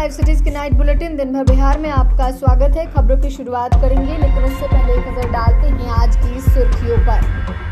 Live cities की night bulletin दिन भर बिहार में आपका स्वागत है। खबरों की शुरुआत करेंगे, लेकिन उससे पहले एक नजर डालते हैं आज की सुर्खियों पर।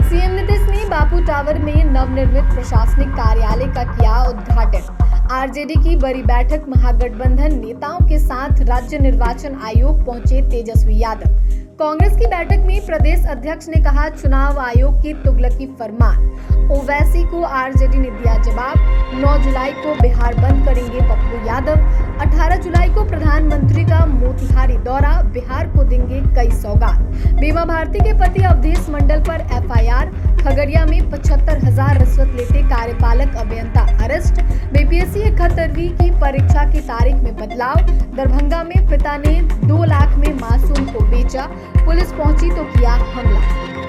सीएम नीतीश ने बापू टावर में नवनिर्मित प्रशासनिक कार्यालय का किया उद्घाटन। आरजेडी की बड़ी बैठक, महागठबंधन नेताओं के साथ राज्य निर्वाचन आयोग पहुंचे तेजस्वी यादव। कांग्रेस की बैठक में प्रदेश अध्यक्ष ने कहा, चुनाव आयोग की तुगलकी फरमान। ओवैसी को आरजेडी ने दिया जवाब। 9 जुलाई को बिहार बंद करेंगे पप्पू यादव। 18 जुलाई को प्रधानमंत्री का मोतिहारी दौरा, बिहार को देंगे कई सौगात। बीमा भारती के पति अवधेश मंडल पर एफआईआर। खगड़िया में 75,000 रिश्वत लेते कार्यपालक अभियंता अरेस्ट। बीपीएससी 71वीं की परीक्षा की तारीख में बदलाव। दरभंगा में पिता ने 2 लाख में मासूम को बेचा, पुलिस पहुंची तो किया हमला।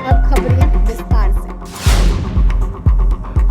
अब खबरें विस्तार से।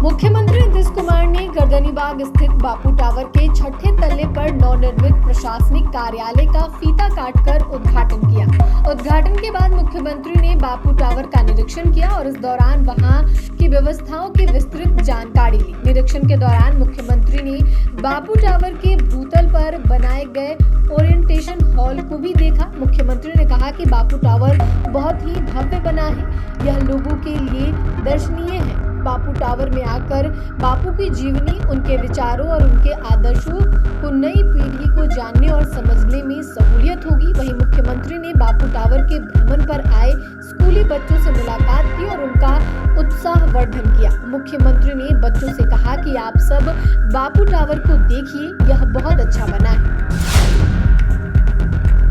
मुख्यमंत्री नीतीश कुमार ने गर्दनीबाग स्थित बापू टावर के 6ठे तल्ले पर नवनिर्मित प्रशासनिक कार्यालय का फीता काटकर उद्घाटन किया। उद्घाटन के बाद मुख्यमंत्री ने बापू टावर का निरीक्षण किया और इस दौरान वहां की व्यवस्थाओं की विस्तृत जानकारी ली। निरीक्षण के दौरान मुख्यमंत्री ने बापू टावर के भूतल पर बनाए गए ओरिएंटेशन हॉल को भी देखा। मुख्यमंत्री ने कहा कि बापू टावर बहुत ही भव्य बना है, यह लोगों के लिए दर्शनीय है। बापू टावर में आकर बापू की जीवनी, उनके विचारों और उनके आदर्शों को नई पीढ़ी को जानने और समझने में सहूलियत होगी। वहीं मुख्यमंत्री ने बापू टावर के भ्रमण पर आए स्कूली बच्चों से मुलाकात की और उनका उत्साहवर्धन किया। मुख्यमंत्री ने बच्चों से कहा कि आप सब बापू टावर को देखिए, यह बहुत अच्छा बना है।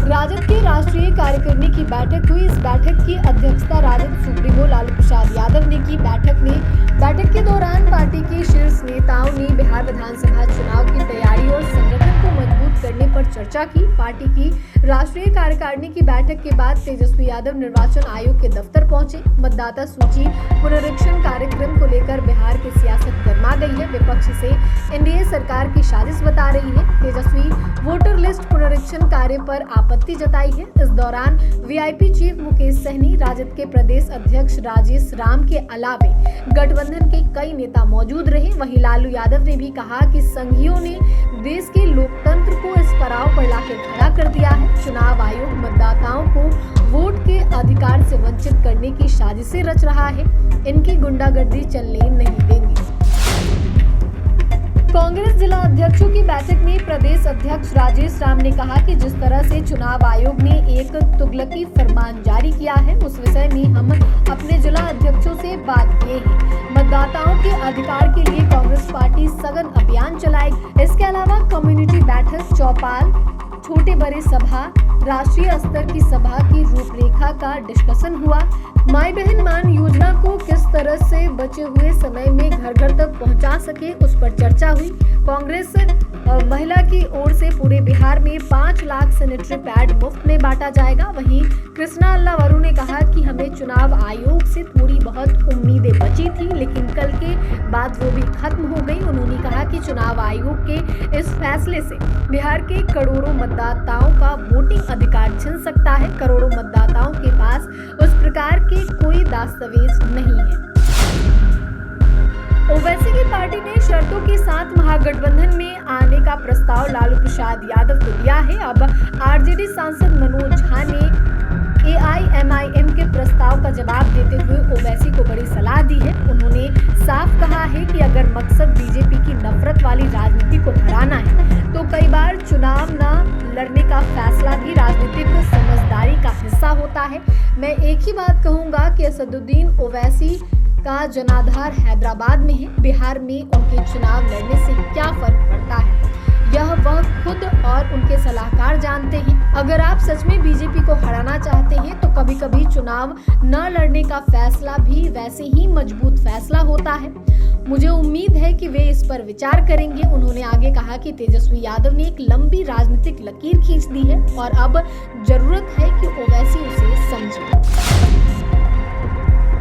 राजद की राष्ट्रीय कार्यकारिणी की बैठक हुई। इस बैठक की अध्यक्षता राजद सुप्रीमो लालू प्रसाद यादव ने की। बैठक के दौरान पार्टी के शीर्ष नेताओं ने बिहार विधानसभा चुनाव की तैयारी और संगठन को मजबूत करने पर चर्चा की। पार्टी की राष्ट्रीय कार्यकारिणी की बैठक के बाद तेजस्वी यादव निर्वाचन आयोग के दफ्तर पहुंचे। मतदाता सूची पुनरीक्षण कार्यक्रम को लेकर बिहार की सियासत गर्मा गई है। विपक्ष से एनडीए सरकार की साजिश बता रही है। तेजस्वी वोटर लिस्ट पुनरीक्षण कार्य पर आपत्ति जताई है। इस दौरान वीआईपी चीफ मुकेश सहनी, राजद के प्रदेश अध्यक्ष राजेश राम के अलावे गठबंधन के कई नेता मौजूद रहे। वहीं लालू यादव ने भी कहा कि संघियों ने देश के लोकतंत्र को इस पड़ाव पर लाकर खड़ा कर दिया है। चुनाव आयोग मतदाताओं को वोट के अधिकार से वंचित करने की साजिशें रच रहा है, इनकी गुंडागर्दी चलने नहीं देंगे। कांग्रेस जिला अध्यक्षों की बैठक में प्रदेश अध्यक्ष राजेश राम ने कहा कि जिस तरह से चुनाव आयोग ने एक तुगलकी फरमान जारी किया है, उस विषय में हम अपने जिला अध्यक्षों से बात किए हैं। मतदाताओं के अधिकार के लिए कांग्रेस पार्टी सघन अभियान चलाएगी। इसके अलावा कम्युनिटी बैठक, चौपाल, छोटे बड़े सभा, राष्ट्रीय स्तर की सभा की रूपरेखा का डिस्कशन हुआ। माई बहन मान योजना को किस तरह से बचे हुए समय में घर घर तक पहुंचा सके, उस पर चर्चा हुई। कांग्रेस महिला की ओर से पूरे बिहार में 5 लाख सैनिटरी पैड मुफ्त में बांटा जाएगा। वहीं कृष्णा अल्लावरू ने कहा कि हमें चुनाव आयोग से थोड़ी बहुत उम्मीदें बची थी, लेकिन कल के बाद वो भी खत्म हो गई। उन्होंने कहा कि चुनाव आयोग के इस फैसले से बिहार के करोड़ों मतदाताओं का वोटिंग अधिकार छिन सकता है। करोड़ों मतदाताओं के पास उस प्रकार के कोई दस्तावेज नहीं है। ओवैसी की पार्टी ने शर्तों के साथ महागठबंधन में आने का प्रस्ताव लालू प्रसाद यादव को दिया है। अब आरजेडी सांसद मनोज झा ने एआईएमआईएम के प्रस्ताव का जवाब देते हुए ओवैसी को बड़ी सलाह दी है। उन्होंने साफ कहा है कि अगर मकसद बीजेपी की नफरत वाली राजनीति को हराना है, तो कई बार चुनाव न लड़ने का फैसला भी राजनीतिक समझदारी का हिस्सा होता है। मैं एक ही बात कहूंगा कि असदुद्दीन ओवैसी का जनाधार हैदराबाद में है। बिहार में उनके चुनाव लड़ने से क्या फर्क पड़ता है, यह वह खुद और उनके सलाहकार जानते हैं। अगर आप सच में बीजेपी को हराना चाहते हैं, तो कभी कभी चुनाव न लड़ने का फैसला भी वैसे ही मजबूत फैसला होता है। मुझे उम्मीद है कि वे इस पर विचार करेंगे। उन्होंने आगे कहा कि तेजस्वी यादव ने एक लंबी राजनीतिक लकीर खींच दी है और अब जरूरत है कि ओवैसी उसे समझे।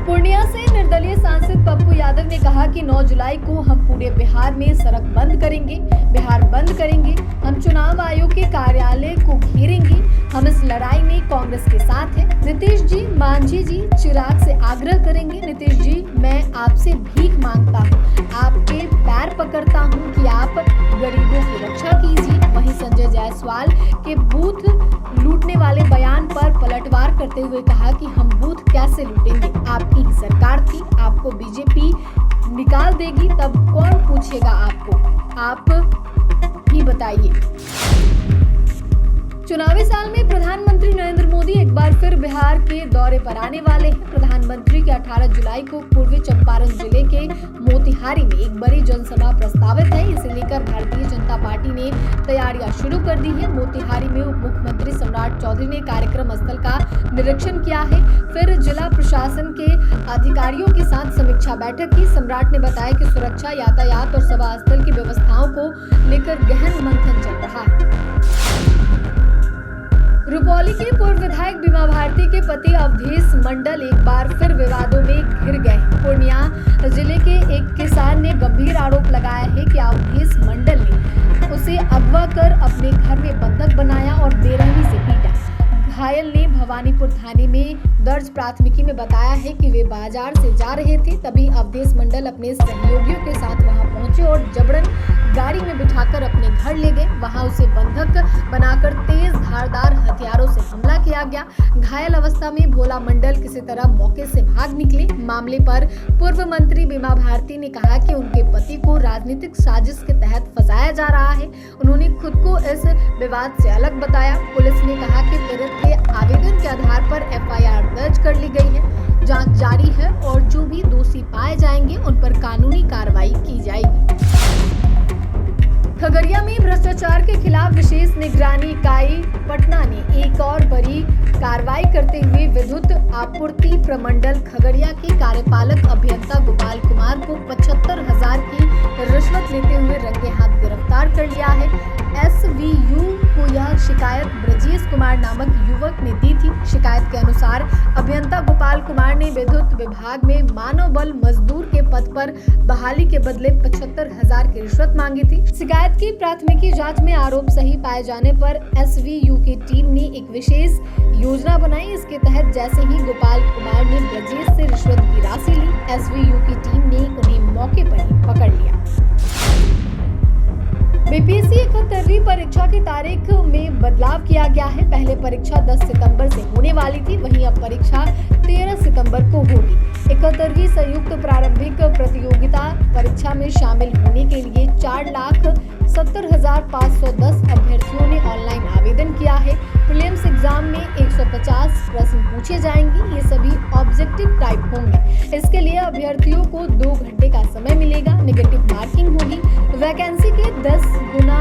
पूर्णिया से निर्दलीय सांसद पप्पू यादव ने कहा कि 9 जुलाई को हम पूरे बिहार में सड़क बंद करेंगे, बिहार बंद करेंगे। हम चुनाव आयोग के कार्यालय को घेरेंगे। हम इस लड़ाई में कांग्रेस के साथ हैं। नीतीश जी, मांझी जी, चिराग से आग्रह करेंगे। नीतीश जी, मैं आपसे भीख मांगता हूँ, आपके पैर पकड़ता हूँ कि आप गरीबों की रक्षा कीजिए। वहीं संजय जायसवाल के बूथ लूटने वाले बयान पर पलटवार करते हुए कहा कि हम बूथ कैसे लूटेंगे, आपकी ही सरकार थी, आपको बीजेपी निकाल देगी तब कौन पूछेगा आपको, आप ही बताइए। चुनावी साल में प्रधानमंत्री नरेंद्र मोदी एक बार फिर बिहार के दौरे पर आने वाले हैं। प्रधानमंत्री के 18 जुलाई को पूर्वी चंपारण जिले के मोतिहारी में एक बड़ी जनसभा प्रस्तावित है। इसे लेकर भारतीय जनता पार्टी ने तैयारियां शुरू कर दी है। मोतिहारी में उप मुख्यमंत्री सम्राट चौधरी ने कार्यक्रम स्थल का निरीक्षण किया है, फिर जिला प्रशासन के अधिकारियों के साथ समीक्षा बैठक की। सम्राट ने बताया कि सुरक्षा, यातायात और सभा स्थल की व्यवस्थाओं को लेकर गहन मंथन चल रहा है। रुपौली के पूर्व विधायक बीमा भारती के पति अवधेश मंडल एक बार फिर विवादों में घिर गए। पूर्णिया जिले के एक किसान ने गंभीर आरोप लगाया है कि अवधेश मंडल ने उसे अगवा कर अपने घर में बंधक बनाया और बेरहमी से पीटा। घायल ने भवानीपुर थाने में दर्ज प्राथमिकी में बताया है कि वे बाजार से जा रहे थे, तभी अवधेश मंडल अपने सहयोगियों के साथ वहां पहुंचे और जबरन गाड़ी में बिठाकर अपने घर ले गए। वहां उसे बंधक बनाकर तेज धारदार हथियारों से हमला किया गया। घायल अवस्था में भोला मंडल किसी तरह मौके से भाग निकले। मामले पर पूर्व मंत्री बीमा भारती ने कहा कि उनके पति को राजनीतिक साजिश के तहत फंसाया जा रहा है। उन्होंने खुद को इस विवाद से अलग बताया। पुलिस ने कहा कि पीड़ित के आवेदन के आधार पर एफआईआर दर्ज कर ली गई है, जांच जारी है और जो भी दोषी पाए जाएंगे उन पर कानूनी कार्रवाई की जाएगी। खगड़िया में भ्रष्टाचार के खिलाफ विशेष निगरानी इकाई पटना ने एक और बड़ी कार्रवाई करते हुए विद्युत आपूर्ति प्रमंडल खगड़िया के कार्यपालक अभियंता गोपाल कुमार को 75,000 की रिश्वत लेते हुए रंगे हाथ गिरफ्तार कर लिया है। एसवीयू को यह शिकायत ब्रजेश कुमार नामक युवक ने दी थी। शिकायत के अनुसार अभियंता गोपाल कुमार ने विद्युत विभाग में मानव बल मजदूर के पद पर बहाली के बदले 75,000 की रिश्वत मांगी थी। शिकायत की प्राथमिकी जांच में आरोप सही पाए जाने पर एसवीयू की टीम ने एक विशेष योजना बनाई। इसके तहत जैसे ही गोपाल कुमार ने ब्रजेश से रिश्वत की राशि ली, एसवीयू की टीम ने उन्हें मौके पर ही पकड़ लिया। बीपीएससी 71वीं परीक्षा की तारीख में बदलाव किया गया है। पहले परीक्षा 10 सितंबर से होने वाली थी, वहीं अब परीक्षा 13 सितंबर को होगी। 71वीं संयुक्त प्रारंभिक प्रतियोगिता परीक्षा में शामिल होने के लिए 4,70,510 अभ्यर्थियों ने ऑनलाइन आवेदन किया है। प्रीलिम्स एग्जाम में 150 प्रश्न पूछे जाएंगे। ये सभी ऑब्जेक्टिव टाइप होंगे। इसके लिए अभ्यर्थियों को 2 घंटे का समय मिलेगा। नेगेटिव मार्किंग होगी। वैकेंसी के 10 गुना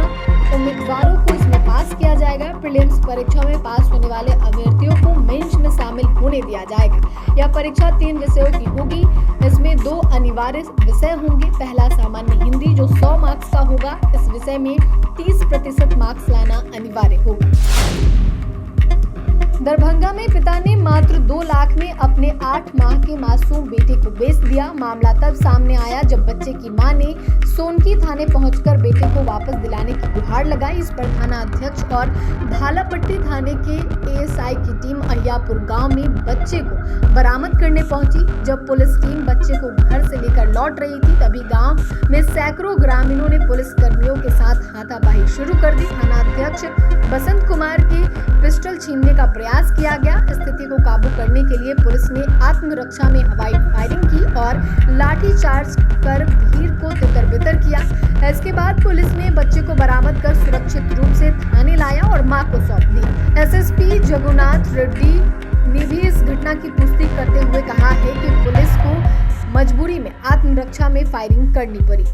उम्मीदवारों को इसमें पास किया जाएगा। प्रीलिम्स परीक्षा में पास होने वाले अभ्यर्थियों को मेंस में शामिल होने दिया जाएगा। यह परीक्षा 3 विषयों की होगी। इसमें 2 अनिवार्य विषय होंगे। पहला सामान्य हिंदी जो 100 मार्क्स का होगा। इस विषय में 30% मार्क्स लाना अनिवार्य होगा। दरभंगा में पिता ने मात्र 2 लाख में अपने 8 माह के मासूम बेटे को बेच दिया। मामला तब सामने आया जब बच्चे की मां ने सोनकी थाने पहुंचकर बेटे को वापस दिलाने की गुहार लगाई। इस पर थाना अध्यक्ष और भालापट्टी थाने के एएसआई की टीम अहियापुर गांव में बच्चे को बरामद करने पहुंची। जब पुलिस टीम बच्चे को घर से लेकर लौट रही थी, तभी गांव में सैकड़ों ग्रामीणों ने पुलिस कर्मियों के साथ हाथापाई शुरू कर दी। थाना अध्यक्ष बसंत कुमार की पिस्टल छीनने का प्रयास किया गया। स्थिति को काबू करने के लिए पुलिस ने आत्मरक्षा में हवाई फायरिंग की और लाठीचार्ज कर भीड़ को तितर-बितर किया। इसके बाद पुलिस ने बच्चे को बरामद कर सुरक्षित रूप से थाने लाया और मां को सौंप दी। एसएसपी जगन्नाथ रेड्डी ने भी इस घटना की पुष्टि करते हुए कहा है कि पुलिस को मजबूरी में आत्मरक्षा में फायरिंग करनी पड़ी।